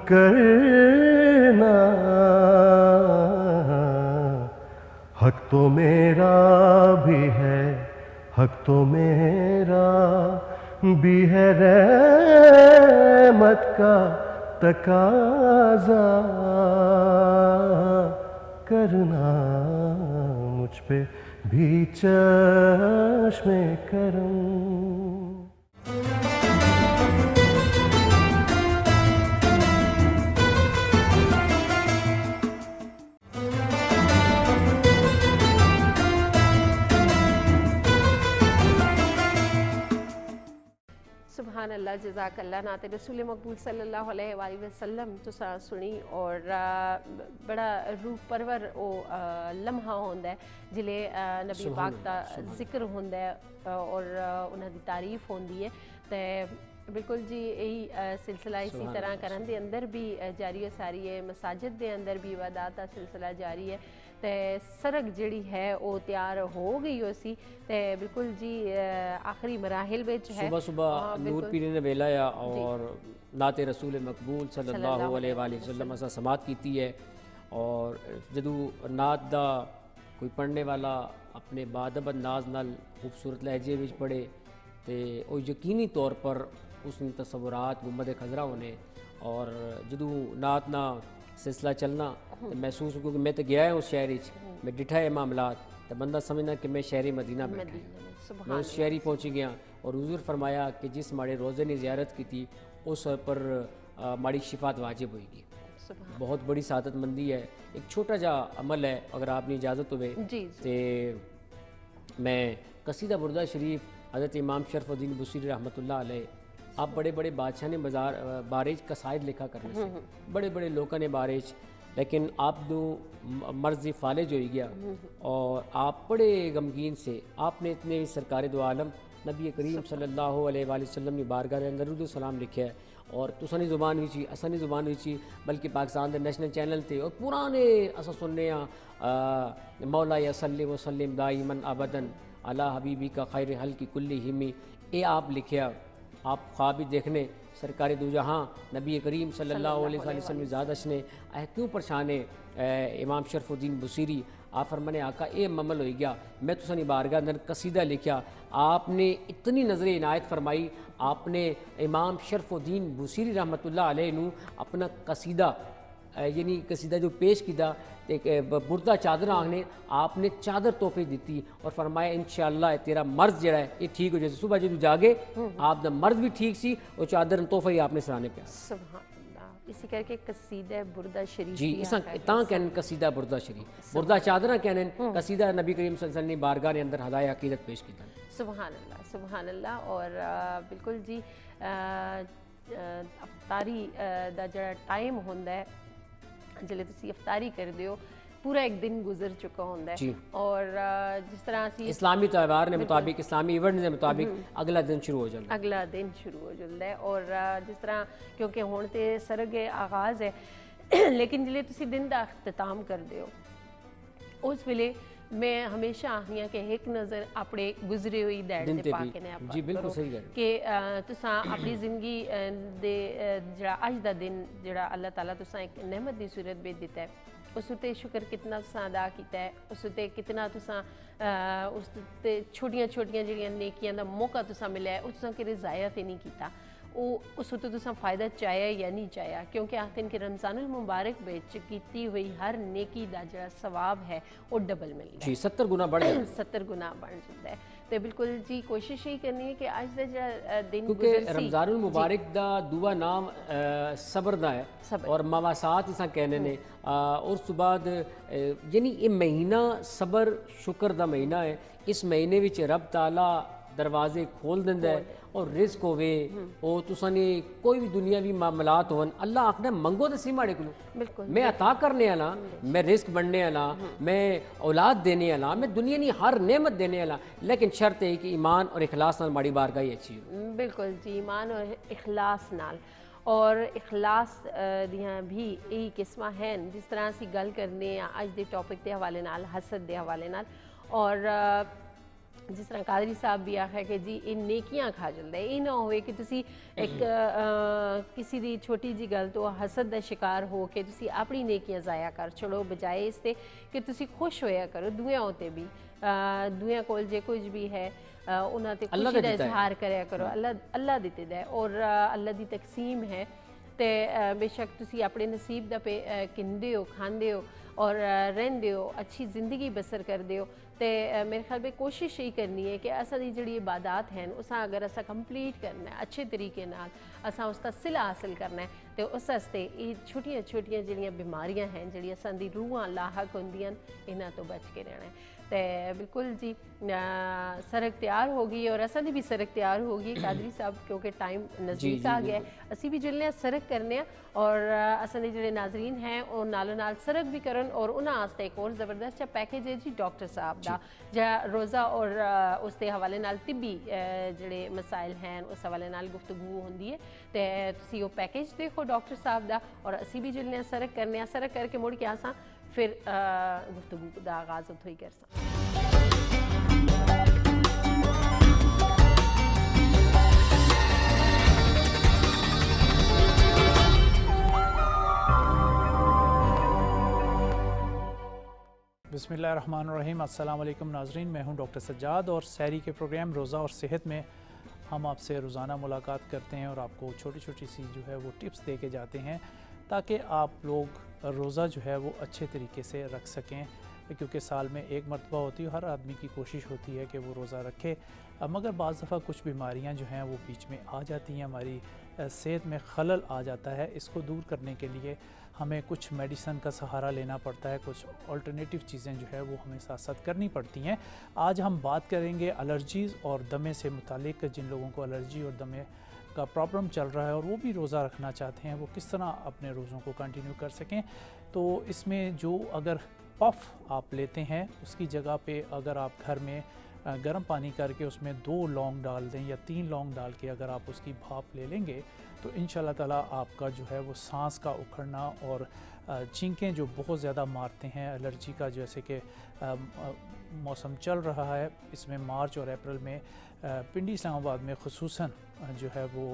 करना, हक तो मेरा भी है, हक तो मेरा भी है, रहमत का तकाजा करना मुझ पे भी चश्मे करम। सुभान अल्लाह, जज़ाकल्लाह। नाते रसूल मकबूल सल्लल्लाहु अलैहि वसल्लम तुसा सुनी और बड़ा रूह परवर ओ लम्हा होंदा है जिले नबी पाक दा जिक्र होंदा है और उन्हां दी तारीफ होंदी है। ते बिल्कुल जी यही सिलसिला इसी तरह करन दे अंदर भी जारी है, सारी है मसाजिद दे अंदर भी इबादत दा सिलसिला जारी है। ते सड़क जिहड़ी है वो तैयार हो गई हो सी ते बिल्कुल जी आखिरी मराहिल विच है। सुबह सुबह नूर पीने ने वेला आ और नाते रसूल मकबूल सल्लल्लाहु अलैहि वसल्लम असा समात कीती है। और जदों नात दा कोई पढ़ने वाला अपने बादब अंदाज नाल खूबसूरत लहजे विच पढ़े तो वो यकीनी तौर पर उसने तसव्वुरात गुंबद खजरा होने। और जदों नात ना सिलसिला चलना तो महसूस हो, क्योंकि मैं तो गया है उस शहर में डिठा है मामलात, तो बंदा समझना कि मैं शहरी मदीना बैठा है। मैं उस शहरी पहुँची गया और हुजूर फरमाया कि जिस माड़े रोज़े ने ज़ियारत की थी उस पर माड़ी शिफात वाजिब होगी। बहुत बड़ी सादतमंदी है, एक छोटा जा अमल है, अगर आपने इजाज़त हुए तो मैं कसीदा बुर्दा शरीफ हज़रत इमाम शरफुद्दीन बुसीरी रहमतुल्लाह अलैह, आप बड़े बड़े बादशाह ने बारिश कसायद लिखा करने से बड़े बड़े लोगों ने बारिश, लेकिन आप दो मर्ज़ी फालिज हो गया और आप बड़े गमगीन से आपने इतने सरकार दो आलम नबी करीम सल्लल्लाहु अलैहि वसल्लम की बारगाह के अंदर दरूद सलाम लिखे है। और तुसानी ज़ुबान विच असानी ज़ुबान विच बल्कि पाकिस्तान के नेशनल चैनल थे और पुराने अस सुनने मौला या सल्ले व सल्लिम दाइमन अबदन अला हबीबी का खैर हल की कुल्ली हिमी, ये आप लिखिया आप ख्वाब देखने सरकारी दूजहाँ नबी करीम सल्लल्लाहु अलैहि वसल्लम ज़ादश ने क्यों परेशान है इमाम शरफुद्दीन बुसीरी आप फरमाने आका ये ममल हो गया, मैं तो सनी बारगाह अंदर कसीदा लिखा, आपने इतनी नज़र इनायत फरमाई, आपने इमाम शरफुद्दीन बुसीरी रहमतुल्लाह अलैह नू अपना कसीदा यानी कसीदा जो पेश किया बुरदा चादर आखने आपने चादर तोहफे दी और फरमाया इंशाअल्लाह तेरा मर्ज जड़ा है ये ठीक हो जाए सुबह जो जागे आपका मर्ज भी ठीक सी और चादर तोहफा ही आपने सराहने पे सुभान अल्लाह। इसी करके कसीदा बुरदा शरीफ जी इसा तां कहन कसीदा बुरदा शरीफ बुरदा चादर कहन कसीदा नबी करीम सल्लल्लाहु अलैहि वसल्लम ने बारगाह के अंदर हदाया अकीदत पेश किया। सुभान अल्लाह सुभान अल्लाह। और बिल्कुल जी अफ्तारी दा जड़ा टाइम होंदा है जिसले तुसी अफ्तारी करदे हो पूरा एक दिन गुजर चुका होंदा है और जिस तरह असी इस्लामी त्यौहार ने मुताबिक इस्लामी इवेंट के मुताबिक अगला दिन शुरू हो जाता अगला दिन शुरू हो जाता है। और जिस तरह क्योंकि हुण ते सरग आगाज़ है लेकिन जिले तुसी दिन का अख्तिताम करदे हो उस वेले मैं हमेशा आखनी कि एक नज़र अपने गुजरे हुई दैट दे पाके ने जी बिल्कुल सही गल कि तुसा अपनी जिंदगी दे जड़ा अज दा दिन जड़ा अल्लाह ताला तुसा एक नेमत दी सूरत भेज दिता है उस उत्ते शुक्र कितना तुसा अदा किया है उस उत्ते कितना तुसा उस ते छोटियां छोटियां जड़ियां नेकियां दा मौका तुसा मिला है उस तुसा कि ज़ाया ते नहीं किया उस उत्ते तुसा फ़ायदा चाया या नहीं चाया क्योंकि आखते हैं कि रमज़ानुल मुबारक विच कीती हुई हर नेकी दा जड़ा सवाब है वो डबल मिलता है जी 70 गुना बढ़ जाता है 70 गुना बढ़ जाता है। तो बिल्कुल जी कोशिश ही करनी है कि आज दा जड़ा दिन क्योंकि रमज़ानुल मुबारक दा दुआ नाम सबर दा है और मवासात इसा कहने ने और उस बाद यानी ये महीना सबर शुक्र दा महीना है इस महीने विच रब ताला दरवाजे खोल दिंदा है और रिस्क होवे और तुसा ने कोई भी दुनियावी मामलात होन अल्लाह आखना मंगो तो सी माड़े को बिल्कुल मैं अता करने वाला मैं रिस्क बनने वाला मैं औलाद देने वाला मैं दुनिया की हर नेमत देने वाला लेकिन शर्त है कि ईमान और इखलास नाल माड़ी बारगाह ही अच्छी हो। बिल्कुल जी ईमान और इखलास नाल और इखलास दियां भी यही किस्मां हैं जिस तरह असी गल करने अज के टॉपिक के हवाले नाल हसद के हवाले नाल और जिस तरह कादरी साहब भी आखा कि जी इन नेकियां खा जल्दा है ये ना होए कि तुसी एक किसी दी छोटी जी गल तो हसद का शिकार हो के तुसी अपनी नेकियां ज़ाया कर छोड़ो बजाए इसते कि तुसी खुश होया करो दुआ होते भी दुआ कोल जे कुछ भी है उन्हां ते खुशी दा इजहार करया करो अल्लाह दिते दा और अल्लाह दी तकसीम है तो बेशक तुसी अपने नसीब दा पे किंदे हो खांदे हो और रहंदे हो अच्छी ज़िंदगी बसर करदे हो तो मेरे ख्याल में कोशिश यही करनी है कि असा दी जड़ी इबादत हैं उसा अगर असा कंप्लीट करना है अच्छे तरीके नाल असा उसका सिला हासिल करना है तो उस वास्ते ये छोटियां छोटियां जड़ियां बीमारियां हैं जड़ी असा दी रूहां लाहक होंदियां इन्हां तो बच के रहना है। तो बिल्कुल जी सरक तैयार होगी और असा दी भी सरक तैयार होगी कादरी साहब क्योंकि टाइम नज़दीक आ गया है असी भी जल्ले सरक करने और असा दे जड़े नाजरीन हैं वो नालों नाल सरक भी करन और उन्हां आस्ते एक और ज़बरदस्त पैकेज है जी डॉक्टर साहब दा जा रोज़ा और उसके हवाले नाल तिब्बी जड़े मसाइल हैं उस हवाले नाल गुफ्तगू होंदी है तो तुसी वो पैकेज देखो डॉक्टर साहब दा और असी भी जल्ले सरक करने सरक करके मुड़ के आसा फिर गुफ्तगू का आगाज़ उत्थों ही कर सकते। बिस्मिल्लाहिर्रहमानिर्रहीम अस्सलाम वालेकुम नाजरीन मैं हूं डॉक्टर सज्जाद और सैरी के प्रोग्राम रोज़ा और सेहत में हम आपसे रोज़ाना मुलाकात करते हैं और आपको छोटी छोटी सी जो है वो टिप्स दे के जाते हैं ताकि आप लोग रोज़ा जो है वो अच्छे तरीके से रख सकें क्योंकि साल में एक मरतबा होती है हर आदमी की कोशिश होती है कि वो रोज़ा रखे मगर बाज़ दफ़ा कुछ बीमारियां जो हैं वो बीच में आ जाती हैं हमारी सेहत में खलल आ जाता है इसको दूर करने के लिए हमें कुछ मेडिसन का सहारा लेना पड़ता है कुछ अल्टरनेटिव चीज़ें जो है वो हमें साथ साथ करनी पड़ती हैं। आज हम बात करेंगे एलर्जीज़ और दमे से मुतालिक जिन लोगों को एलर्जी और दमे का प्रॉब्लम चल रहा है और वो भी रोज़ा रखना चाहते हैं वो किस तरह अपने रोज़ों को कंटिन्यू कर सकें। तो इसमें जो अगर पफ आप लेते हैं उसकी जगह पे अगर आप घर में गर्म पानी करके उसमें 2 लौंग डाल दें या 3 लौंग डाल के अगर आप उसकी भाप ले लेंगे तो इंशाल्लाह ताला आपका जो है वो सांस का उखड़ना और छींकें जो बहुत ज़्यादा मारते हैं एलर्जी का जैसे कि मौसम चल रहा है इसमें मार्च और अप्रैल में पिंडी इस्लामाबाद में ख़ुसूसन जो है वो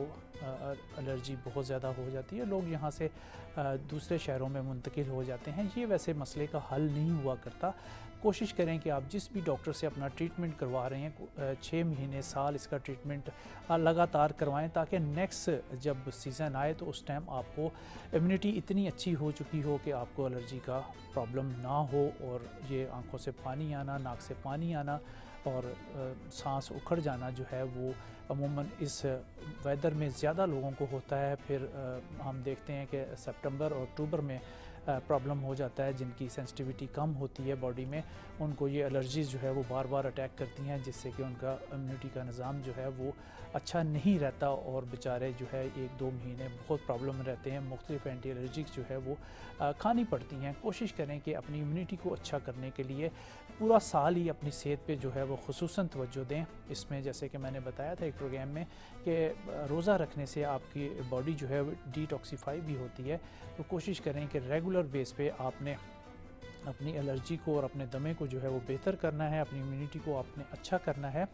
एलर्जी बहुत ज़्यादा हो जाती है, लोग यहाँ से दूसरे शहरों में मुंतकिल हो जाते हैं। ये वैसे मसले का हल नहीं हुआ करता। कोशिश करें कि आप जिस भी डॉक्टर से अपना ट्रीटमेंट करवा रहे हैं 6 महीने साल इसका ट्रीटमेंट लगातार करवाएं, ताकि नेक्स्ट जब सीज़न आए तो उस टाइम आपको इम्यूनिटी इतनी अच्छी हो चुकी हो कि आपको एलर्जी का प्रॉब्लम ना हो, और ये आंखों से पानी आना, नाक से पानी आना और सांस उखड़ जाना जो है वो अमूमन इस वेदर में ज़्यादा लोगों को होता है। फिर हम देखते हैं कि सितंबर और अक्टूबर में प्रॉब्लम हो जाता है, जिनकी सेंसिटिविटी कम होती है बॉडी में, उनको ये एलर्जीज़ जो है वो बार बार अटैक करती हैं, जिससे कि उनका इम्यूनिटी का निज़ाम जो है वो अच्छा नहीं रहता और बेचारे जो है 1-2 महीने बहुत प्रॉब्लम में रहते हैं। मुख्तलिफ एंटी एलर्जिक्स जो है वो खानी पड़ती हैं। कोशिश करें कि अपनी इम्यूनिटी को अच्छा करने के लिए पूरा साल ही अपनी सेहत पे जो है वो खुसूसन तवज्जो दें। इसमें जैसे कि मैंने बताया था एक प्रोग्राम में कि रोज़ा रखने से आपकी बॉडी जो है डिटॉक्सीफाई भी होती है, तो कोशिश करें कि रेगुलर बेस पे आपने अपनी एलर्जी को और अपने दमे को जो है वो बेहतर करना है, अपनी इम्यूनिटी को आपने अच्छा करना है।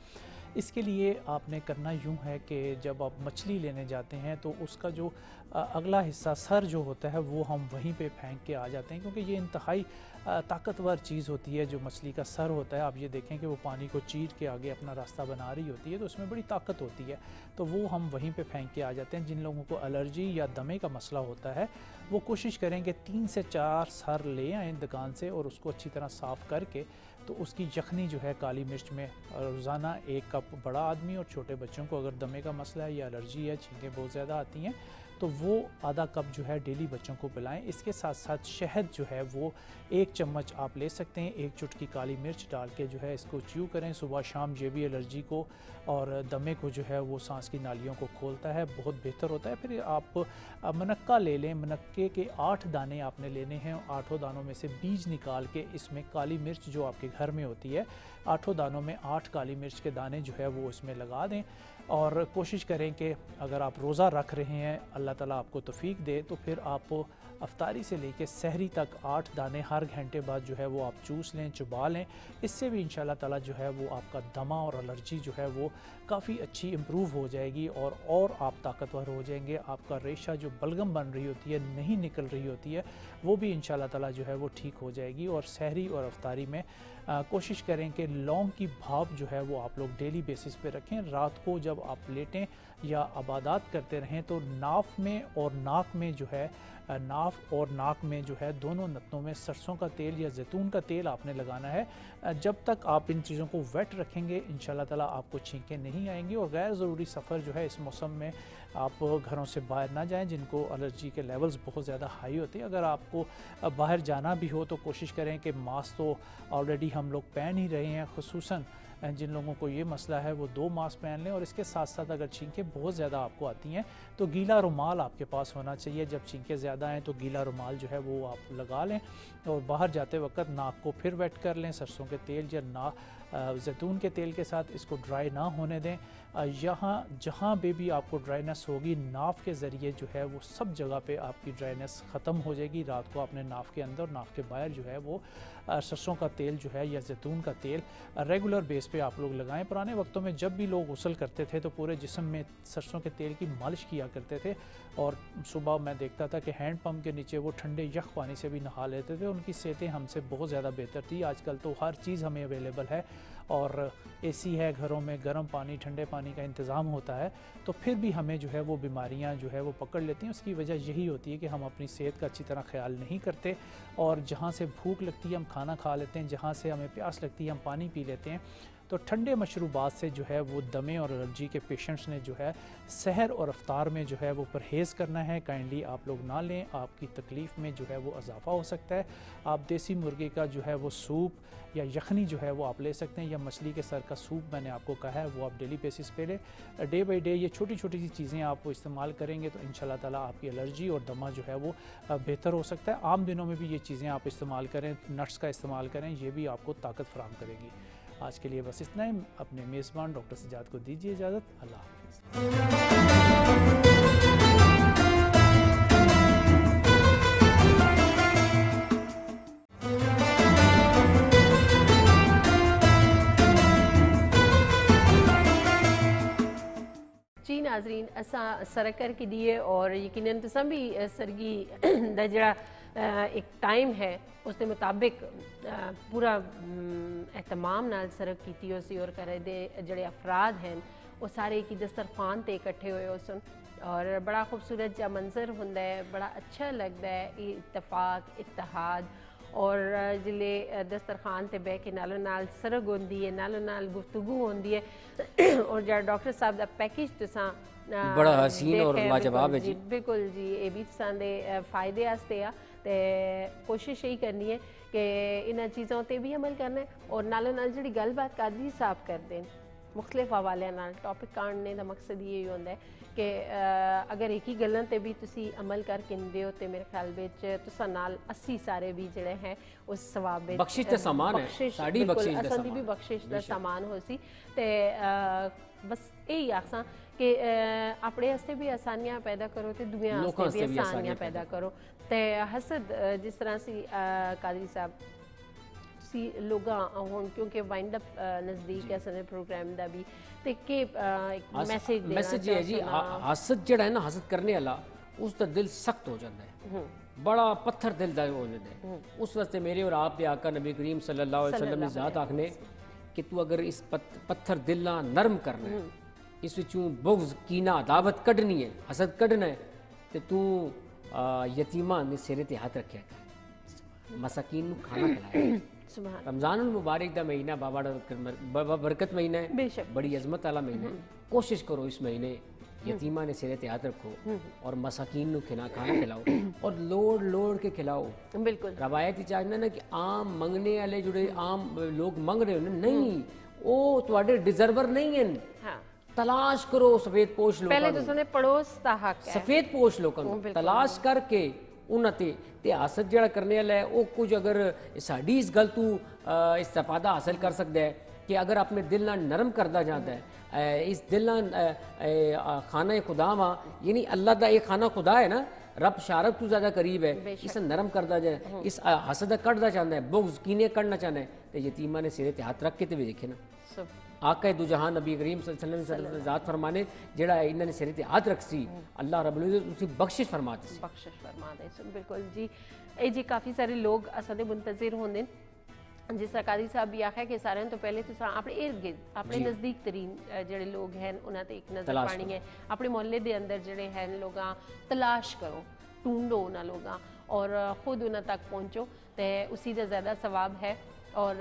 इसके लिए आपने करना यूँ है कि जब आप मछली लेने जाते हैं तो उसका जो अगला हिस्सा सर जो होता है वो हम वहीं पे फेंक के आ जाते हैं, क्योंकि ये इंतहाई ताकतवर चीज़ होती है। जो मछली का सर होता है, आप ये देखें कि वो पानी को चीर के आगे अपना रास्ता बना रही होती है, तो उसमें बड़ी ताकत होती है, तो वो हम वहीं पे फेंक के आ जाते हैं। जिन लोगों को एलर्जी या दमे का मसला होता है वो कोशिश करें कि 3 से 4 सर ले आएँ दुकान से और उसको अच्छी तरह साफ़ करके, तो उसकी यखनी जो है काली मिर्च में रोज़ाना 1 कप, बड़ा आदमी और छोटे बच्चों को अगर दमे का मसला है या एलर्जी है, छींकें बहुत ज़्यादा आती हैं, तो वो आधा कप जो है डेली बच्चों को पिलाएं। इसके साथ साथ शहद जो है वो 1 चम्मच आप ले सकते हैं, 1 चुटकी काली मिर्च डाल के जो है इसको च्यू करें सुबह शाम। ये भी एलर्जी को और दमे को जो है वो सांस की नालियों को खोलता है, बहुत बेहतर होता है। फिर आप मनक्का ले लें, मनक्के के 8 दाने आपने लेने हैं, 8 दानों में से बीज निकाल के इसमें काली मिर्च जो आपके घर में होती है 8 दानों में 8 काली मिर्च के दाने जो है वो इसमें लगा दें। और कोशिश करें कि अगर आप रोज़ा रख रहे हैं, अल्लाह ताला आपको तौफीक दे, तो फिर आप अफ्तारी से लेके सहरी तक 8 दाने हर घंटे बाद जो है वो आप चूस लें, चबा लें। इससे भी इंशाल्लाह ताला जो है वो आपका दमा और एलर्जी जो है वो काफ़ी अच्छी इम्प्रूव हो जाएगी और आप ताकतवर हो जाएंगे। आपका रेशा जो बलगम बन रही होती है, नहीं निकल रही होती है, वो भी इंशाल्लाह ताला जो है वो ठीक हो जाएगी। और सहरी और अफ्तारी में कोशिश करें कि लौंग की भाप जो है वो आप लोग डेली बेसिस पे रखें। रात को जब आप लेटें या इबादत करते रहें तो नाफ में और नाक में जो है नाफ और नाक में जो है दोनों नतनों में सरसों का तेल या जैतून का तेल आपने लगाना है। जब तक आप इन चीज़ों को वेट रखेंगे इंशाल्लाह ताला आपको छींकें नहीं आएंगी। और गैर ज़रूरी सफ़र जो है इस मौसम में आप घरों से बाहर ना जाएं, जिनको एलर्जी के लेवल्स बहुत ज़्यादा हाई होते हैं। अगर आपको बाहर जाना भी हो तो कोशिश करें कि मास्क तो ऑलरेडी हम लोग पहन ही रहे हैं, खुसूसन जिन लोगों को ये मसला है वो 2 मास्क पहन लें। और इसके साथ साथ अगर छींकें बहुत ज़्यादा आपको आती हैं तो गीला रुमाल आपके पास होना चाहिए। जब छींकें ज़्यादा हैं तो गीला रुमाल जो है वो आप लगा लें और बाहर जाते वक्त नाक को फिर वेट कर लें सरसों के तेल या जैतून के तेल के साथ। इसको ड्राई ना होने दें। जहाँ भी आपको ड्राइनेस होगी नाफ के ज़रिए जो है वो सब जगह पे आपकी ड्राइनेस ख़त्म हो जाएगी। रात को अपने नाफ के अंदर, नाफ के बाहर जो है वो सरसों का तेल जो है या जैतून का तेल रेगुलर बेस पे आप लोग लगाएं। पुराने वक्तों में जब भी लोग गुस्ल करते थे तो पूरे जिस्म में सरसों के तेल की मालिश किया करते थे और सुबह मैं देखता था कि हैंड पंप के नीचे वो ठंडे यख पानी से भी नहा लेते थे। उनकी सेहतें हमसे बहुत ज़्यादा बेहतर थी। आजकल तो हर चीज़ हमें अवेलेबल है और एसी है घरों में, गर्म पानी, ठंडे पानी का इंतज़ाम होता है, तो फिर भी हमें जो है वो बीमारियां जो है वो पकड़ लेती हैं। उसकी वजह यही होती है कि हम अपनी सेहत का अच्छी तरह ख्याल नहीं करते और जहाँ से भूख लगती है हम खाना खा लेते हैं, जहाँ से हमें प्यास लगती है हम पानी पी लेते हैं। तो ठंडे मशरूबात से जो है वो दमे और एलर्जी के पेशेंट्स ने जो है सहर और अफ्तार में जो है वो परहेज़ करना है। काइंडली आप लोग ना लें, आपकी तकलीफ़ में जो है वो इजाफ़ा हो सकता है। आप देसी मुर्गे का जो है वो सूप या यखनी जो है वो आप ले सकते हैं, या मछली के सर का सूप मैंने आपको कहा है वो आप डेली बेसिस पे लें। डे बाई डे ये छोटी छोटी सी चीज़ें आप इस्तेमाल करेंगे तो इंशाल्लाह ताला आपकी एलर्जी और दमा जो है वो बेहतर हो सकता है। आम दिनों में भी ये चीज़ें आप इस्तेमाल करें, नट्स का इस्तेमाल करें, ये भी आपको ताकत फराहम करेगी। आज के लिए बस इतना ही। अपने मेज़बान डॉक्टर सज्जाद को दीजिए इजाज़त। अल्लाह हाफ़िज़। नाजरीन असा सरकर की दिए और यकीनन तुसा भी सरगी दा जेड़ा एक टाइम है उसके मुताबिक पूरा एहतमाम नाल सरक कीती हो सी और करे दे जेड़े अफराद हैं वो सारे की दस्तरखान ते इकट्ठे हुए हो सन और बड़ा खूबसूरत जा मंजर हुंदा है, बड़ा अच्छा लगता है इत्तफाक इत्तेहाद और जिले दस्तरखान ते बह के नालों नाल सरग होंदी है, नालों नाल गुफ्तगू होंदी है और जो डॉक्टर साहब दा पैकेज तुसा बड़ा हसीन और लाजवाब है जी। बिल्कुल जी, ये भी साडे फायदे आस्ते आ ते कोशिश यही करनी है कि इन्हां चीज़ों ते भी अमल करना है और नालों नाल जिहड़ी गलबात कादरी साहब करते हैं मुख्तलिफ हवाले नाल टॉपिक काढ़ने का मकसद ये होंदा है कि अगर एक ही गल्लां ते भी तुसी अमल करके दिओ तो मेरे ख्याल विच तुसा नाल 80 सारे भी जिहड़े हैं उस सवाब विच बख्शिश दा सामान है, साडी बख्शिश दा असां दी भी सामान बख्शिश दा सामान होसी ते बस यही आखसां कि अपने वास्ते भी आसानियां पैदा करो तो दुनिया लोकां वास्ते वास्ते भी भी आसानियां पैदा करो ते हसद जिस तरह सी कादरी साहब सी लोगां हुण क्योंकि वाइंड अप नज़दीक है सारे प्रोग्राम दा भी ते के एक मैसेज देना मैसेज है जी हसद जड़ा है ना, हसद करने वाला उसका दिल सख्त हो जाता है, बड़ा पत्थर दिल दा हो जाता है। उस वास्ते मेरे और आप दे आका नबी करीम सल्लल्लाहु अलैहि वसल्लम ने ज़ात आखने कि तू अगर इस पत्थर दिल ना नरम करना है, इस विचों बुग़्ज़ कीना अदावत कढ़नी है, हसद कढ़ना है तो तू यतीमां दे सिरे ते हाथ रखिया कर, मसाकीन नू खाना खिलाया। सुभान रमज़ान मुबारक का महीना बाबा बरकत महीना है, बेशक बड़ी अजमत वाला महीना है। कोशिश करो इस महीने यतीमा ने सिरे याद रखो और मसाकीन नु खाना खिलाओ और लोड़ लोड़ के खिलाओ। बिल्कुल रवायती चाहना ना कि आम मंगने वाले जुड़े आम लोग मंग रहे हो नहीं, वो तुहाडे डिजर्वर नहीं हैं। हाँ तलाश करो सफेद पोश लोगों पहले तुसने पड़ोस दा हक है सफेद पोश लोगों को तलाश करके उन्हें ते हसद जड़ा करने वाला है वो कुछ अगर साड़ी इस गल तू इस्तेफादा हासिल कर सकता है कि अगर अपने दिल ना नरम करता जाता है, इस दिल ना खाना खुदा मा यानी अल्लाह का एक खाना खुदा है ना, रब शारक तू ज़्यादा करीब है, इसे नरम करता जाए, इस हसद कढ़ना चाहता है, बुग़्ज़ कीने कढ़ना चाहता है तो यतीमा ने सिरे ते हाथ रख के तो भी देखे ना आका दो जहान नबी करीम सल्लल्लाहु अलैहि वसल्लम ज़ात फरमाने जेड़ा इन्होंने सिरे ते हाथ रख सी अल्लाह रब्बुल इज़्ज़त उसे बख्शिश फरमाते सी। बख्शिश फरमा दे सुन बिल्कुल जी। ये जी काफ़ी सारे लोग असां दे मुंतज़िर होंदे जिस तरह कादी साहब भी आखिया कि सारे तो पहले तुस अपने इर्द गिर्द अपने नज़दीक तरीन जेड़े लोग हैं उन्हां ते एक नज़र पानी है, अपने मोहल्ले दे अंदर जेड़े हैं लोगां तलाश करो, ढूंढो उन्हां लोगां और खुद उन्हां तक पहुँचो तो उसी दा ज़्यादा सवाब है। और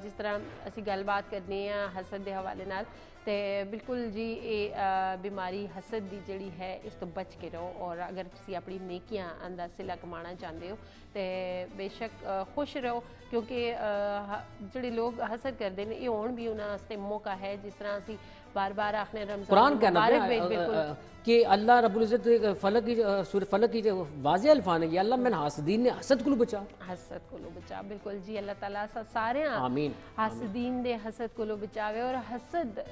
जिस तरह असी गलबात करनी है हसद के हवाले नाल ते बिल्कुल जी ये बीमारी हसद की जिहड़ी है इस तो बच के रहो और अगर तुसी अपनी नेकियां दा सिला कमाना चाहते हो तो बेशक खुश रहो क्योंकि जिहड़े लोग हसद करते हैं ये होण भी उन्हां वास्ते मौका है। जिस तरह असी बार बार आखने रमज़ान कुरान कहना बिल्कुल कि अल्लाह रब्बुल इज़्ज़त फलक की सूरह फलक की वाज़े अल्फान है कि अल्लाह मैंने हसदीन ने हसद को बचा, हसद को बचा। बिल्कुल जी अल्लाह ताला सारे आमीन हसदीन दे हसद को बचावे और हसद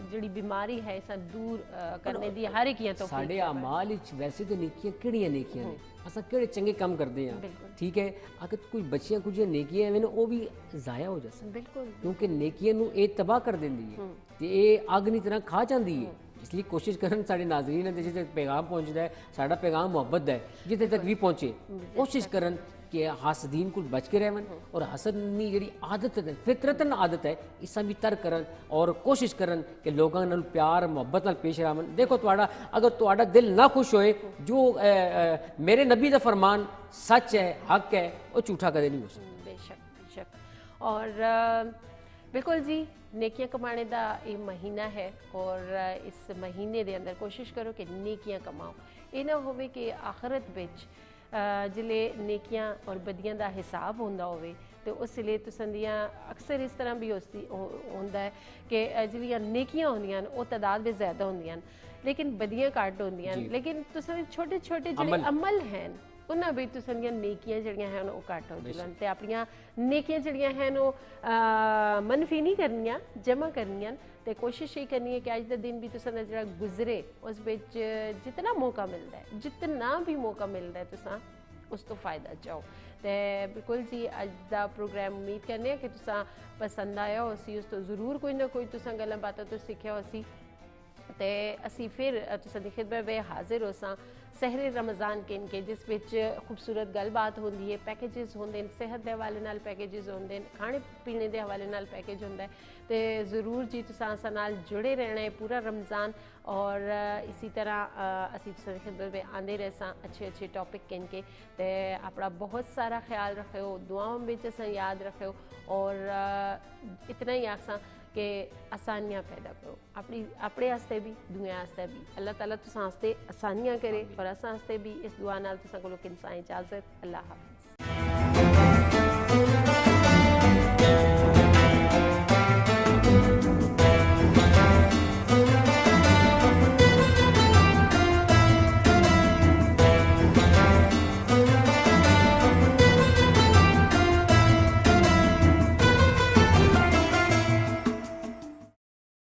जिहड़ी बीमारी है इस दूर करने दी हर एक तो साडे अमाल विच वैसे तो नेकियां किहड़ियां नेकियां ने असां किहड़े चंगे काम करते हैं, ठीक है अगर कोई बच्चियां कुछ नेकियां हैं वो भी ज़ाया हो जासन बिल्कुल क्योंकि नेकियां नू ये तबाह कर देंदी है ते ये अग नी तरह खा जाती है। इसलिए कोशिश करन साडे नाज़रीन है जिथे तक पैगाम पहुँचता है साडा पैगाम मुहब्बत है जिथे तक भी पहुँचे कोशिश करन कि हसदीन को बच के रहन और हसद नी जी आदत है फितरतन आदत है इसा भी तर करन और कोशिश करन कि लोगों नाल प्यार मुहब्बत नाल पेश आवन। देखो तुहाडा अगर तुहाडा दिल ना खुश होए जो मेरे नबी दा फरमान सच है हक है वो झूठा कदे नहीं हो सकता। बेशक बेशक और बिल्कुल जी नेकियां कमाने का ये महीना है और इस महीने के अंदर कोशिश करो कि नेकियां कमाओ। ये ना होवे कि आखिरत विच जिले नेकियां और बदियां का हिसाब होंदा होवे तो उस लिए तुसंदियां अक्सर इस तरह भी होंदा है कि जिहड़ियां नेकियां होंदियां वो तादाद में ज़्यादा होंदियां लेकिन बदियां घट होंदियां लेकिन तुसां छोटे छोटे जिहड़े अमल हैं उन्हां भी तुसंदियां नेकियां जिहड़ियां हैं वो घट हो जान ते अपनियां नेकियां जिहड़ियां हैं वो मनफी नहीं करनियां जमा करनियां ते कोशिश ये करनी है कि अज का दिन भी तुसां दा जिहड़ा गुजरे उस विच जितना मौका मिलता है जितना भी मौका मिलता है तुसां उस तो फ़ायदा चाहो। तो बिल्कुल जी अज का प्रोग्राम उम्मीद करने कि तुसां पसंद आया हो सी उस तो ज़रूर कोई ना कोई तुसां गल्लां बातां तो सीखिया हो सी ते असी फिर तुसां दी खिदमत में हाजिर होसां सहरे रमज़ान के इनके जिस विच खूबसूरत गलबात होंदी है, पैकेजेस होंदे न, सेहत के हवाले नाल पैकेजेस होंदे न, खाने पीने के हवाले नाल पैकेज होंदा है। तो ज़रूर जी तुसां असां नाल जुड़े रहना है पूरा रमज़ान और इसी तरह असी तुसां दी खिदमत में आंदे रहसां अच्छे अच्छे टॉपिक के इनके। तो अपना बहुत सारा ख्याल रखियो, दुआओं में असां याद रखियो और इतना ही आखसां कि आसानियाँ पैदा करो अपने आस्ते भी दुनिया आस्ते भी। अल्लाह ताला तुसां आस्ते आसानियाँ करे और असां आस्ते भी। इस दुआ नाल तुसां कोलों इंसान इजाज़त। अल्लाह हाफ़िज़।